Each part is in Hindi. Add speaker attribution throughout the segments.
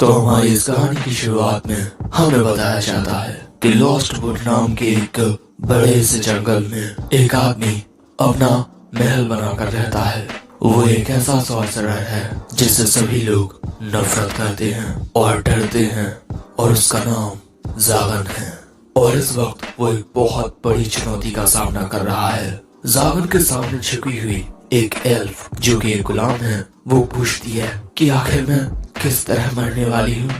Speaker 1: तो हमारी इस कहानी की शुरुआत में हमें बताया जाता है कि लॉस्ट वुड नाम के एक बड़े से जंगल में एक आदमी अपना महल बनाकर रहता है। वो एक ऐसा सॉर्सरर है जिससे सभी लोग नफरत करते हैं और डरते हैं, और उसका नाम जागन है। और इस वक्त वो एक बहुत बड़ी चुनौती का सामना कर रहा है। जागन के सामने छिपी हुई एक एल्फ जो कि एक गुलाम है, वो पूछती है कि आखिर मैं किस तरह मरने वाली हूँ।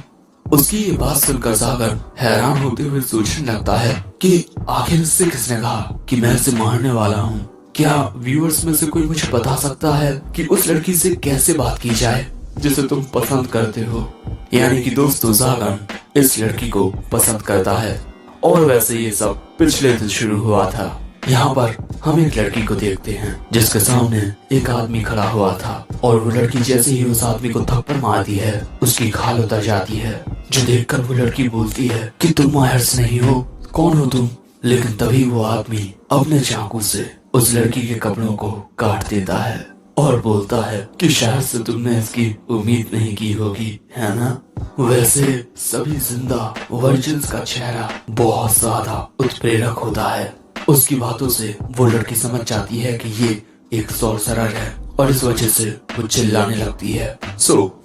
Speaker 1: उसकी ये बात सुनकर जागन हैरान होते हुए सोचने लगता है कि आखिर इससे किसने कहा कि मैं इसे मारने वाला हूँ। क्या व्यूअर्स में से कोई मुझे बता सकता है कि उस लड़की से कैसे बात की जाए जिसे तुम पसंद करते हो। यानी कि दोस्तों, जागन इस लड़की को पसंद करता है। और वैसे ये सब पिछले दिन शुरू हुआ था। यहाँ पर हम एक लड़की को देखते हैं जिसके सामने एक आदमी खड़ा हुआ था, और वो लड़की जैसे ही उस आदमी को थप्पड़ मारती है उसकी खाल उतर जाती है, जो देखकर वो लड़की बोलती है कि तुम मायर्स नहीं हो, कौन हो तुम। लेकिन तभी वो आदमी अपने चाकू से उस लड़की के कपड़ों को काट देता है और बोलता है कि शायद से तुमने इसकी उम्मीद नहीं की होगी, है ना। वैसे सभी जिंदा वर्जिन्स का चेहरा बहुत ज्यादा उत्प्रेरक होता है। उसकी बातों से वो लड़की समझ जाती है कि ये एक सॉर्सरर है, और इस वजह से वो चिल्लाने लगती है।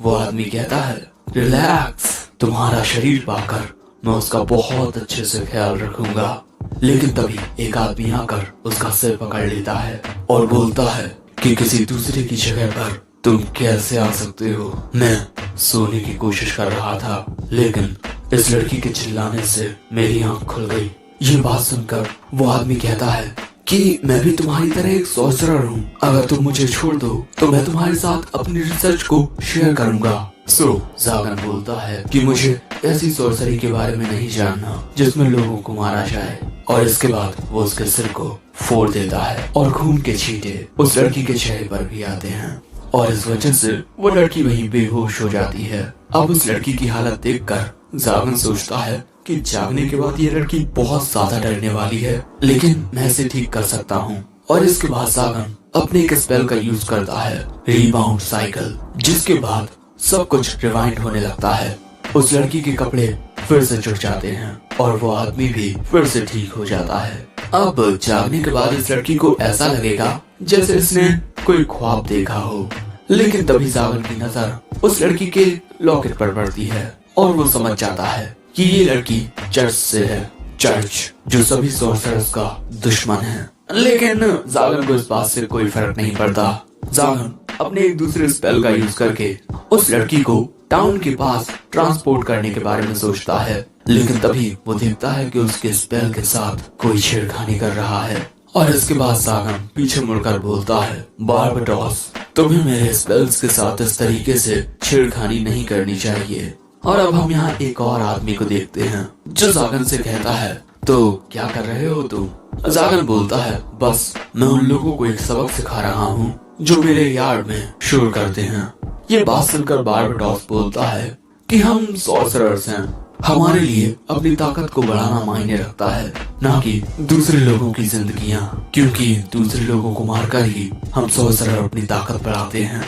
Speaker 1: वो आदमी कहता है, रिलैक्स, तुम्हारा शरीर पाकर मैं उसका बहुत अच्छे से ख्याल रखूंगा। लेकिन तभी एक आदमी आकर उसका सिर पकड़ लेता है और बोलता है कि किसी दूसरे की जगह पर तुम कैसे आ सकते हो। मैं सोने की कोशिश कर रहा था, लेकिन इस लड़की के चिल्लाने से मेरी आंख खुल गई। ये बात सुनकर वो आदमी कहता है कि मैं भी तुम्हारी तरह एक सॉर्सरर हूँ। अगर तुम मुझे छोड़ दो तो मैं तुम्हारे साथ अपनी रिसर्च को शेयर करूंगा। जागन बोलता है कि मुझे ऐसी सॉर्सरी के बारे में नहीं जानना जिसमें लोगों को मारा जाए। और इसके बाद वो उसके सिर को फोड़ देता है और खून के छींटे उस लड़की के चेहरे पर भी आते हैं, और इस वजह से वो लड़की वहीं बेहोश हो जाती है। अब उस लड़की की हालत देखकर जागन सोचता है कि जागने के बाद ये लड़की बहुत ज्यादा डरने वाली है, लेकिन मैं इसे ठीक कर सकता हूँ। और इसके बाद जागन अपने एक स्पेल का यूज करता है, रीबाउंड साइकिल, जिसके बाद सब कुछ रिवाइंड होने लगता है। उस लड़की के कपड़े फिर से जुड़ जाते हैं और वो आदमी भी फिर से ठीक हो जाता है। अब जागने के बाद इस लड़की को ऐसा लगेगा जैसे इसने कोई ख्वाब देखा हो। लेकिन तभी जागन की नजर उस लड़की के लॉकेट पर पड़ती है और वो समझ जाता है कि ये लड़की चर्च से है, चर्च जो सभी सॉर्सरर्स का दुश्मन है। लेकिन जागन को इस बात से कोई फर्क नहीं पड़ता। जागन अपने एक दूसरे स्पेल का यूज करके उस लड़की को टाउन के पास ट्रांसपोर्ट करने के बारे में सोचता है, लेकिन तभी वो देखता है कि उसके स्पेल के साथ कोई छेड़खानी कर रहा है। और इसके बाद जागन पीछे मुड़कर बोलता है, बारबाटोस, तुम्हें मेरे स्पेल्स के साथ इस तरीके से छेड़खानी नहीं करनी चाहिए। और अब हम यहाँ एक और आदमी को देखते हैं जो जागन से कहता है, तो क्या कर रहे हो तुम। जागन बोलता है, बस मैं उन लोगों को एक सबक सिखा रहा हूँ जो मेरे यार्ड में शोर करते हैं। ये बात सुनकर बारबाटोस बोलता है कि हम सॉर्सरर्स हैं, हमारे लिए अपनी ताकत को बढ़ाना मायने रखता है, ना कि दूसरे लोगों की जिंदगियां, क्योंकि दूसरे लोगों को मारकर ही हम सॉर्सरर अपनी ताकत बढ़ाते हैं।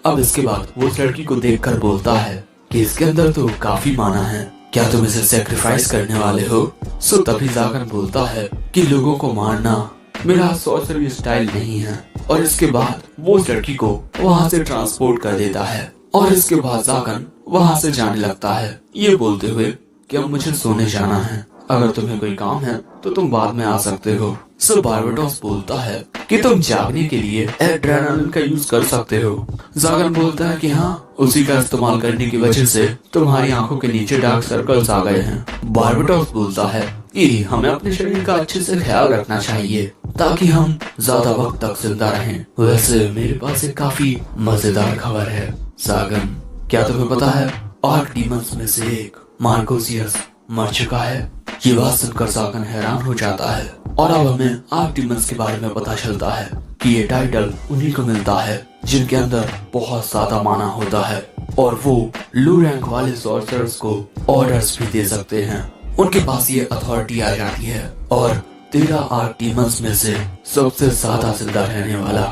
Speaker 1: अब इसके बाद वो उस लड़की को देखकर बोलता है कि इसके अंदर तो काफी माना है, क्या तुम इसे सैक्रिफाइस करने वाले हो। तभी जागन बोलता है कि लोगों को मारना मेरा सॉर्सरी स्टाइल नहीं है। और इसके बाद वो उस लड़की को वहाँ से ट्रांसपोर्ट कर देता है, और इसके बाद जागन वहाँ से जाने लगता है, ये बोलते हुए कि अब मुझे सोने जाना है, अगर तुम्हें कोई काम है तो तुम बाद में आ सकते हो। बारबाटोस बोलता है कि तुम जागने के लिए एड्रेनालिन का यूज कर सकते हो। जागन बोलता है कि हाँ, उसी का इस्तेमाल करने की वजह से तुम्हारी आंखों के नीचे डार्क सर्कल्स आ गए हैं। बारबाटोस बोलता है कि हमें अपने शरीर का अच्छे से ख्याल रखना चाहिए ताकि हम ज्यादा वक्त तक जिंदा रहें। वैसे मेरे पास एक काफी मजेदार खबर है जागन, क्या तुम्हें पता है आर्क डीमंस में से एक मार्कोसियस मर चुका है। ये बात सुनकर जागन हैरान हो जाता है, और अब हमें आर्क डीमंस के बारे में पता चलता है कि ये टाइटल उन्हीं को मिलता है जिनके अंदर बहुत ज्यादा माना होता है, और वो लो रैंक वाले सॉर्सरर्स को ऑर्डर्स भी दे सकते हैं। उनके पास ये अथॉरिटी आ जाती है, और 13 आर्क डीमंस में से सबसे ज्यादा जिंदा रहने वाला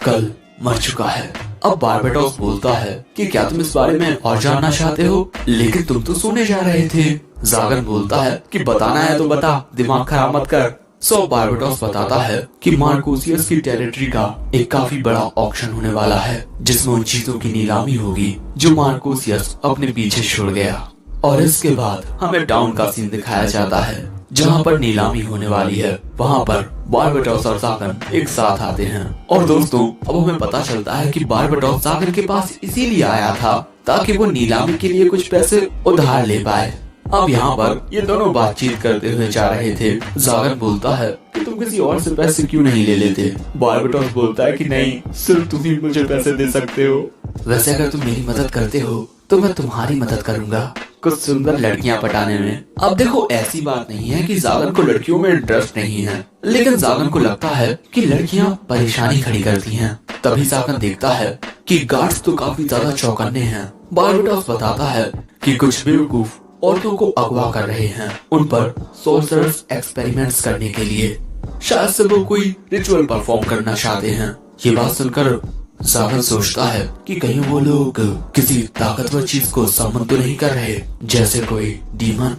Speaker 1: कल मर चुका है। अब बारबाडोस बोलता है कि क्या तुम इस बारे में और जानना चाहते हो, लेकिन तुम तो सोने जा रहे थे। जागन बोलता है कि बताना है तो बता, दिमाग खराब मत कर। सो बारबाडोस बताता है कि मार्कोसियस की टेरिटरी का एक काफी बड़ा ऑक्शन होने वाला है, जिसमें उन चीजों की नीलामी होगी जो मार्कोसियस अपने पीछे छोड़ गया। और इसके बाद हमें टाउन का सीन दिखाया जाता है जहाँ पर नीलामी होने वाली है। वहाँ पर बारबाडोस और जागन एक साथ आते हैं। और दोस्तों, अब हमें पता चलता है कि बारबाडोस जागन के पास इसीलिए आया था ताकि वो नीलामी के लिए कुछ पैसे उधार ले पाए। अब यहाँ पर ये दोनों बातचीत करते हुए जा रहे थे। जागन बोलता है कि तुम किसी और से पैसे क्यों नहीं ले लेते। बारबाडोस बोलता है कि नहीं, सिर्फ तुम ही मुझे पैसे दे सकते हो। वैसे अगर तुम मेरी मदद करते हो तो मैं तुम्हारी मदद करूंगा कुछ सुंदर लड़कियां पटाने में। अब देखो, ऐसी बात नहीं है कि जागन को लड़कियों में इंटरेस्ट नहीं है, लेकिन जागन को लगता है कि लड़कियां परेशानी खड़ी करती हैं। तभी जागन देखता है कि गार्ड्स तो काफी ज्यादा चौकन्ने हैं। बारबाडोस बताता है कि कुछ बेवकूफ औरतों को अगवा कर रहे हैं, उन पर सोर्सरर्स एक्सपेरिमेंट्स करने के लिए। शायद से वो कोई रिचुअल परफॉर्म करना चाहते हैं। ये बात सुनकर जागन सोचता है कि कहीं वो लोग किसी ताकतवर चीज को समन तो नहीं कर रहे, जैसे कोई डीमन।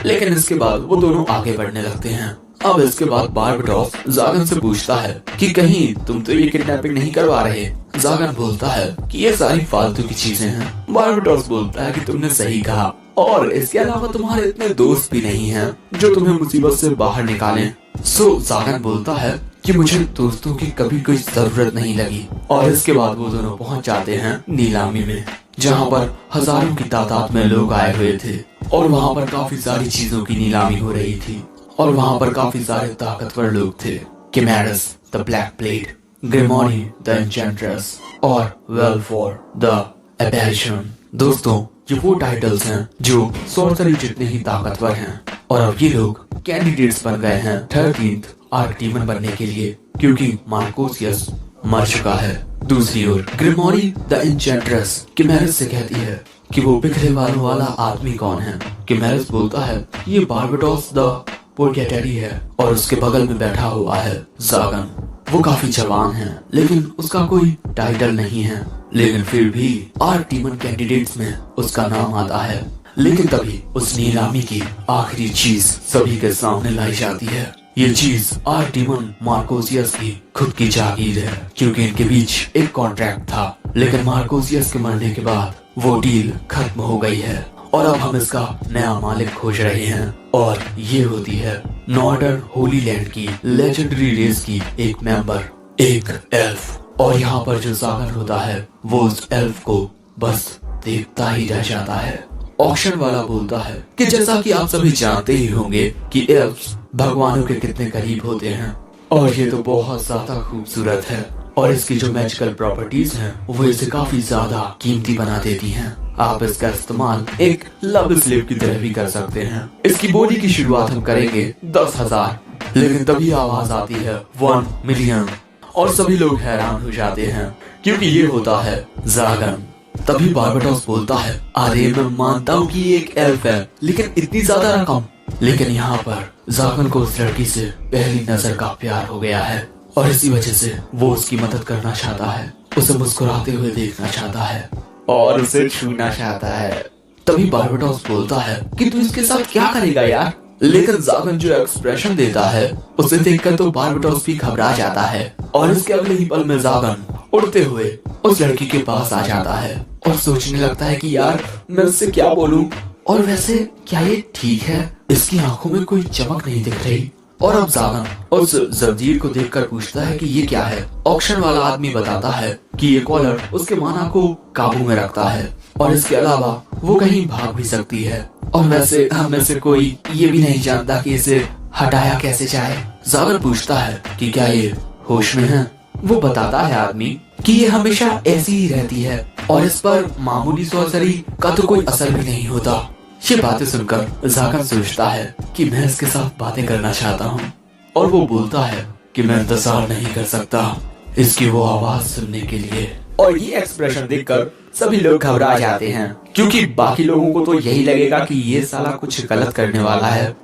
Speaker 1: लेकिन इसके बाद वो दोनों आगे बढ़ने लगते हैं। अब इसके बाद बारबाडोस जागन से पूछता है कि कहीं तुम तो ये किडनैपिंग नहीं करवा रहे। जागन बोलता है कि ये सारी फालतू की चीजें हैं। बारबाडोस बोलता है कि तुमने सही कहा, और इसके अलावा तुम्हारे इतने दोस्त भी नहीं हैं जो तुम्हें मुसीबत से बाहर निकालें। सो जागन बोलता है कि मुझे दोस्तों की कभी कोई जरूरत नहीं लगी। और इसके बाद वो दोनों पहुंच जाते हैं नीलामी में, जहाँ पर हजारों की तादाद में लोग आए हुए थे। और वहाँ पर काफी सारी चीजों की नीलामी हो रही थी। और वहाँ पर काफी सारे ताकतवर लोग थे। किमेरस द ब्लैक प्लेट, ग्रिमोनी द एन्चेंट्रेस और वेलफोर द एपेरिशन। दोस्तों, ये वो टाइटल्स हैं जो सॉर्सरी जितने ही ताकतवर हैं। और अब ये लोग कैंडिडेट्स बन गए हैं 13th आर्कडीमन बनने के लिए, क्योंकि मार्कोसियस मर चुका है। दूसरी ओर ग्रिमोनी द एन्चेंट्रेस किमेरस से कहती है कि वो बिखरे बालों वाला आदमी कौन है। किमेरस बोलता है ये बारबाडोस द पोर्केटरी है, और उसके बगल में बैठा हुआ है जागन। वो काफी जवान है, लेकिन उसका कोई टाइटल नहीं है, लेकिन फिर भी आर्कडीमन कैंडिडेट्स में उसका नाम आता है। लेकिन तभी उस नीलामी की आखिरी चीज सभी के सामने लाई जाती है। ये चीज आर्कडीमन मार्कोसियस की खुद की जागीर है, क्योंकि इनके बीच एक कॉन्ट्रैक्ट था। लेकिन मार्कोसियस के मरने के बाद वो डील खत्म हो गई है, और अब हम इसका नया मालिक खोज रहे हैं। और ये होती है नॉर्डर्न होली लैंड की लेजेंडरी रेस की एक मेंबर, एक एल्फ। और यहाँ पर जो जागन होता है वो उस एल्फ को बस देखता ही रह जाता है। ऑक्शन वाला बोलता है कि जैसा कि आप सभी जानते ही होंगे कि एल्फ्स भगवानों के कितने करीब होते हैं, और ये तो बहुत ज्यादा खूबसूरत है। और इसकी जो मैजिकल प्रॉपर्टीज हैं वो इसे काफी ज्यादा कीमती बना देती हैं। आप इसका इस्तेमाल एक लव स्लेव की तरह भी कर सकते हैं। इसकी बोली की शुरुआत हम करेंगे 10,000, लेकिन तभी आवाज आती है 1 मिलियन, और सभी लोग हैरान हो जाते हैं क्योंकि ये होता है जागन। तभी बारबाडोस बोलता है अरे मैं मानता हूँ कि एक एल्फ है, लेकिन इतनी ज्यादा रकम। लेकिन यहाँ पर जागन को उस लड़की से पहली नजर का प्यार हो गया है, और इसी वजह से वो उसकी मदद करना चाहता है, उसे मुस्कुराते हुए देखना चाहता है और उसे छूना चाहता है। तभी बारबाडोस बोलता है कि तू इसके साथ क्या करेगा यार। लेकिन जागन जो एक्सप्रेशन देता है उसे देखकर तो बारबाडोस भी घबरा जाता है, और इसके अगले ही पल में जागन उड़ते हुए उस लड़की के पास आ जाता है और सोचने लगता है कि यार मैं उससे क्या बोलूं, और वैसे क्या ये ठीक है, इसकी आंखों में कोई चमक नहीं दिख रही। और अब जागन उस जंजीर को देखकर पूछता है कि ये क्या है। ऑक्शन वाला आदमी बताता है कि ये कॉलर उसके माना को काबू में रखता है, और इसके अलावा वो कहीं भाग भी सकती है। और वैसे हम में से कोई ये भी नहीं जानता कि इसे हटाया कैसे जाए। जागन पूछता है कि क्या ये होश में है। वो बताता है आदमी कि ये हमेशा ऐसी ही रहती है, और इस पर मामूली सॉर्जरी का तो कोई असर भी नहीं होता। ये बातें सुनकर जागन सोचता है कि मैं इसके साथ बातें करना चाहता हूँ, और वो बोलता है कि मैं इंतजार नहीं कर सकता इसकी वो आवाज सुनने के लिए। और ये एक्सप्रेशन देखकर सभी लोग घबरा जाते हैं, क्योंकि बाकी लोगों को तो यही लगेगा कि ये साला कुछ गलत करने वाला है।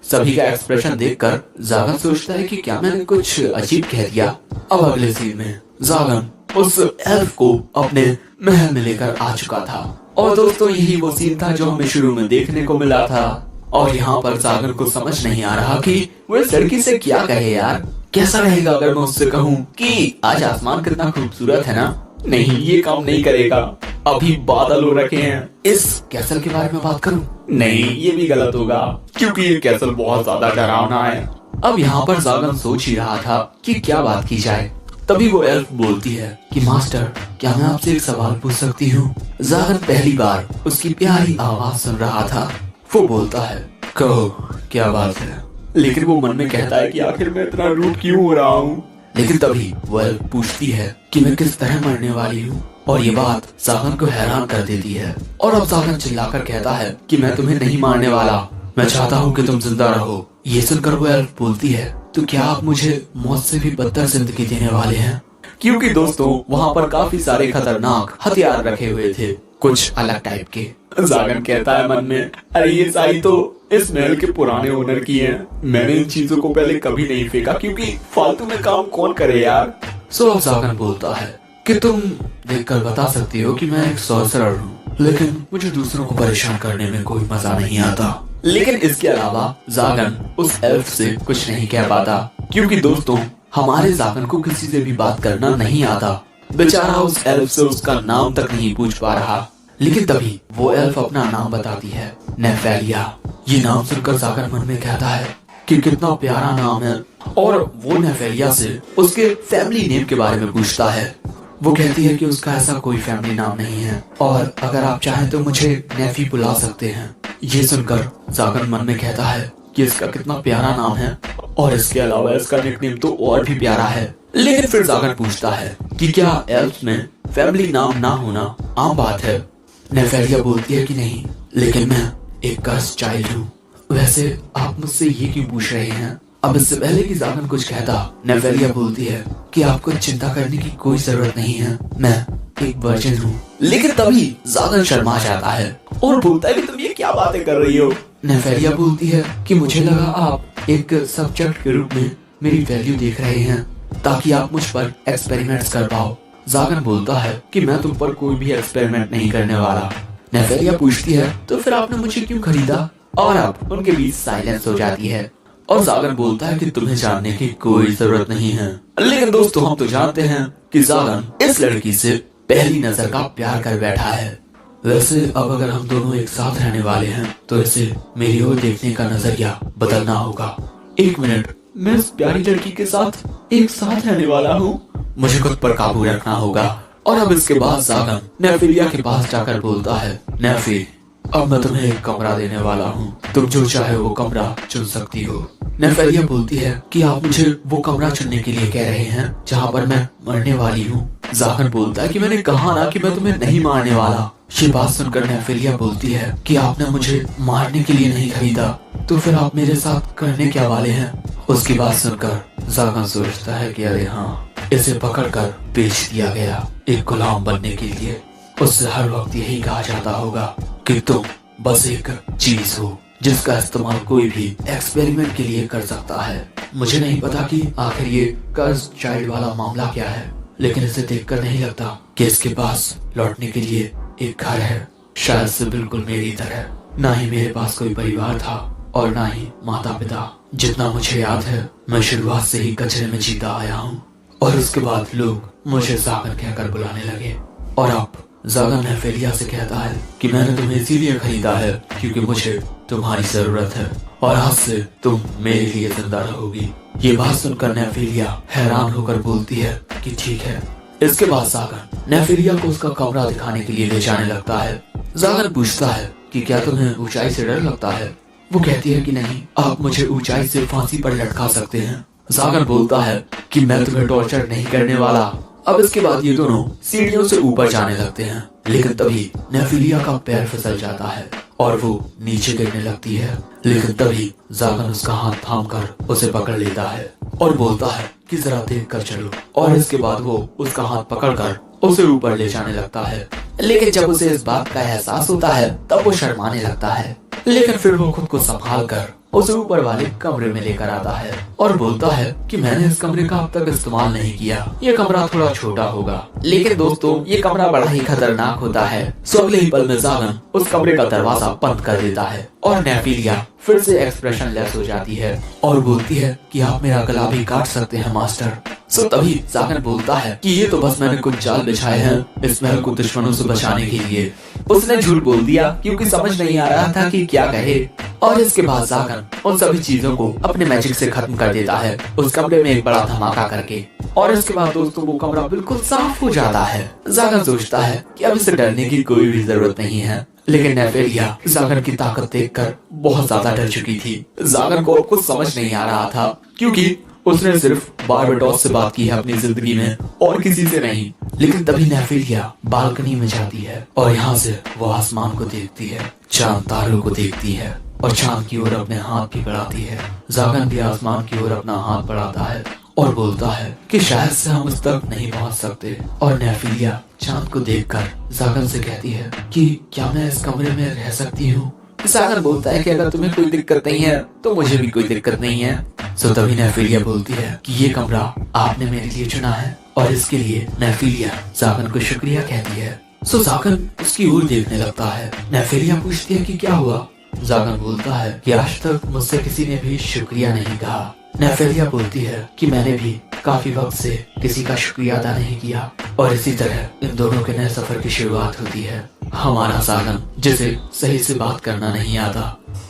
Speaker 1: सभी का एक्सप्रेशन देखकर जागन सोचता है कि क्या मैंने कुछ अजीब कह दिया। अब अगले सीन में जागन उस एल्फ को अपने महल में लेकर आ चुका था। और दोस्तों यही वो सीन था जो हमें शुरू में देखने को मिला था। और यहाँ पर सागर को समझ नहीं आ रहा कि वो इस लड़की से क्या कहे यार। कैसा रहेगा अगर मैं उससे कहूँ कि आज आसमान कितना खूबसूरत है ना। नहीं, ये काम नहीं करेगा। अभी बादल हो रखे हैं, इस कैसल के बारे में बात करूं? नहीं, ये भी गलत होगा क्योंकि ये कैसल बहुत ज्यादा डरावना है। अब यहाँ पर जागन सोच ही रहा था कि क्या बात की जाए। तभी वो एल्फ बोलती है कि मास्टर, क्या मैं आपसे एक सवाल पूछ सकती हूँ? जागन पहली बार उसकी प्यारी आवाज सुन रहा था। वो बोलता है, कहो क्या बात है। लेकिन वो मन में कहता है कि आखिर मैं इतना रूड क्यों हो रहा हूँ। लेकिन तभी वो एल्फ पूछती है कि मैं किस तरह मरने वाली हूँ। और ये बात जागन को हैरान कर देती है। और अब जागन चिल्लाकर कहता है कि मैं तुम्हें नहीं मारने वाला, मैं चाहता हूँ कि तुम जिंदा रहो। ये सुनकर वो एल्फ बोलती है, तो क्या आप मुझे मौत से भी बदतर जिंदगी देने वाले हैं? क्योंकि दोस्तों वहाँ पर काफी सारे खतरनाक हथियार रखे हुए थे, कुछ अलग टाइप के। जागन कहता है मन में, अरे ये सारी तो इस महल के पुराने ओनर की है। मैंने इन चीजों को पहले कभी नहीं फेंका क्योंकि फालतू में काम कौन करे यार। सो जागन बोलता है कि तुम देखकर बता सकती हो कि मैं एक सॉर्सरर हूँ, लेकिन मुझे दूसरों को परेशान करने में कोई मजा नहीं आता। लेकिन इसके अलावा जागन उस एल्फ से कुछ नहीं कह पाता क्योंकि दोस्तों हमारे जागन को किसी से भी बात करना नहीं आता। बेचारा उस एल्फ से उसका नाम तक नहीं पूछ पा रहा। लेकिन तभी वो एल्फ अपना नाम बताती है, नेफेलिया। ये नाम सुनकर जागन मन में कहता है कि कितना प्यारा नाम है। और वो नेफेलिया से उसके फैमिली नेम के बारे में पूछता है। वो कहती है कि उसका ऐसा कोई फैमिली नाम नहीं है और अगर आप चाहें तो मुझे नेफी बुला सकते हैं। ये सुनकर जागन मन में कहता है कि इसका कितना प्यारा नाम है और इसके अलावा इसका निकनेम तो और भी प्यारा है। लेकिन फिर जागन पूछता है कि क्या एल्फ में फैमिली नाम ना होना आम बात है? नेफेलिया बोलती है कि नहीं, लेकिन मैं एक कर्स चाइल्ड हूँ। वैसे आप मुझसे ये क्यों पूछ रहे हैं? अब इससे पहले कि जागन कुछ कहता, नेफेलिया बोलती है कि आपको चिंता करने की कोई जरूरत नहीं है, मैं एक वर्जिन हूँ। लेकिन तभी जागन शर्मा जाता है और बोलता है कि तुम ये क्या बातें कर रही हो। नेफेलिया बोलती है कि मुझे लगा आप एक सब्जेक्ट के रूप में मेरी वैल्यू देख रहे हैं ताकि आप मुझ पर एक्सपेरिमेंट्स कर पाओ। जागन बोलता है कि मैं तुम पर कोई भी एक्सपेरिमेंट नहीं करने वाला। नेफेलिया पूछती है, तो फिर आपने मुझे क्यों खरीदा? और अब उनके बीच साइलेंस हो जाती है और जागन बोलता है कि तुम्हें जानने की कोई जरूरत नहीं है। लेकिन दोस्तों हम तो जानते हैं कि जागन इस लड़की से पहली नजर का प्यार कर बैठा है। वैसे अब अगर हम दोनों एक साथ रहने वाले हैं तो इसे मेरी ओर देखने का नजरिया बदलना होगा। एक मिनट, मैं इस प्यारी लड़की के साथ एक साथ रहने वाला हूँ, मुझे खुद पर काबू रखना होगा। और अब इसके बाद जागन नेफेलिया के पास जाकर बोलता है, नेफी अब मैं तुम्हें एक कमरा देने वाला हूँ, तुम जो चाहे वो कमरा चुन सकती हो। नेफेलिया बोलती है कि आप मुझे वो कमरा चुनने के लिए कह रहे हैं जहाँ पर मैं मरने वाली हूँ। जागन बोलता है कि मैंने कहा ना कि मैं तुम्हें नहीं मारने वाला। ये बात सुनकर नेफेलिया बोलती है कि आपने मुझे मारने के लिए नहीं खरीदा, तो फिर आप मेरे साथ करने क्या वाले हैं? उसकी बात सुनकर जागन सोचता है कि अरे हाँ, इसे पकड़कर बेच दिया गया एक गुलाम बनने के लिए। उससे हर वक्त यही कहा जाता होगा कि तुम बस एक चीज हो जिसका इस्तेमाल कोई भी एक्सपेरिमेंट के लिए कर सकता है। मुझे नहीं पता कि आखिर ये कर्स चाइल्ड वाला मामला क्या है, लेकिन इसे देखकर नहीं लगता कि इसके पास लौटने के लिए एक घर है। शायद से बिल्कुल मेरी तरह। ना ही मेरे पास कोई परिवार था और ना ही माता पिता। जितना मुझे याद है मैं शुरुआत से ही कचरे में जीता आया हूँ और उसके बाद लोग मुझे जागन कहकर बुलाने लगे। और अब जागन नेफेलिया से कहता है कि मैंने तुम्हें इसीलिए खरीदा है क्योंकि मुझे तुम्हारी जरूरत है और आज से तुम मेरे लिए जिंदा रहोगी। ये बात सुनकर नेफेलिया हैरान होकर बोलती है कि ठीक है। इसके बाद जागन नेफेलिया को उसका कमरा दिखाने के लिए ले जाने लगता है। जागन पूछता है कि क्या तुम्हें ऊंचाई से डर लगता है? वो कहती है कि नहीं, आप मुझे ऊंचाई से फांसी पर लटका सकते हैं। जागन बोलता है कि मैं तुम्हें टॉर्चर नहीं करने वाला। अब इसके बाद ये दोनों सीढ़ियों से ऊपर जाने लगते हैं, लेकिन तभी नेफेलिया का पैर फिसल जाता है और वो नीचे गिरने लगती है। लेकिन तभी जागन उसका हाथ थामकर उसे पकड़ लेता है और बोलता है कि जरा देख कर चलो। और इसके बाद वो उसका हाथ पकड़कर उसे ऊपर ले जाने लगता है। लेकिन जब उसे इस बात का एहसास होता है तब वो शर्माने लगता है। लेकिन फिर वो खुद को संभाल कर उसे ऊपर वाले कमरे में लेकर आता है और बोलता है कि मैंने इस कमरे का अब तक इस्तेमाल नहीं किया, ये कमरा थोड़ा छोटा होगा। लेकिन दोस्तों ये कमरा बड़ा ही खतरनाक होता है। सो अगले ही पल में जागन उस कमरे का दरवाजा बंद कर देता है और नेफिलिया फिर से एक्सप्रेशन लेस हो जाती है और बोलती है कि आप मेरा गला भी काट सकते हैं मास्टर। सो तभी जागन बोलता है कि ये तो बस मैंने कुछ जाल बिछाए हैं इस महल को दुश्मनों से बचाने के लिए। उसने झूठ बोल दिया क्योंकि समझ नहीं आ रहा था कि क्या कहे। और इसके बाद जागन उन सभी चीजों को अपने मैजिक से खत्म कर देता है उस कमरे में एक बड़ा धमाका करके। और इसके बाद दोस्तों वो कमरा बिल्कुल साफ हो जाता है। जागन सोचता है कि अब इसे डरने की कोई भी जरूरत नहीं है। लेकिन नेफिलिया जागन की ताकत देखकर बहुत ज्यादा डर चुकी थी। जागन को कुछ समझ नहीं आ रहा था क्योंकि उसने सिर्फ बारबेटॉस से बात की है अपनी जिंदगी में और किसी से नहीं। लेकिन तभी नेफिलिया बालकनी में जाती है और यहाँ से वो आसमान को देखती है, चांद तारों को देखती है और चांद की ओर अपने हाथ भी बढ़ाती है। जागन भी आसमान की ओर अपना हाथ बढ़ाता है और बोलता है कि शायद से हम उस तक नहीं पहुंच सकते। और नेफिलिया चांद को देखकर जागन से कहती है कि क्या मैं इस कमरे में रह सकती हूँ। जागन बोलता है कि अगर तुम्हें कोई दिक्कत नहीं है तो मुझे भी कोई दिक्कत नहीं है। सो तभी नेफिलिया बोलती है कि ये कमरा आपने मेरे लिए चुना है और इसके लिए नेफिलिया जागन को शुक्रिया कहती है। सो जागन उसकी ओर देखने लगता है। नेफिलिया पूछती है कि क्या हुआ। जागन बोलता है कि आज तक मुझसे किसी ने भी शुक्रिया नहीं कहा। नेफिलिया बोलती है कि मैंने भी काफी वक्त से किसी का शुक्रिया अदा नहीं किया। और इसी तरह इन दोनों के नए सफर की शुरुआत होती है। हमारा जागन जिसे सही से बात करना नहीं आता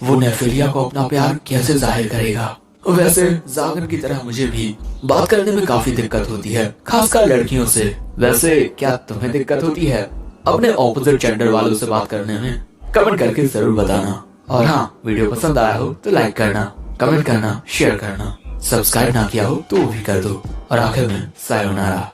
Speaker 1: वो नेफिलिया को अपना प्यार कैसे जाहिर करेगा। वैसे जागन की तरह मुझे भी बात करने में काफी दिक्कत होती है, खासकर लड़कियों से। वैसे क्या तुम्हें दिक्कत होती है अपने ऑपोजिट जेंडर वालों से बात करने में? कमेंट करके जरूर बताना। और हाँ, वीडियो पसंद आया हो तो लाइक करना, कमेंट करना, शेयर करना। सब्सक्राइब ना किया हो तो वो भी कर दो। और आखिर में सायोनारा।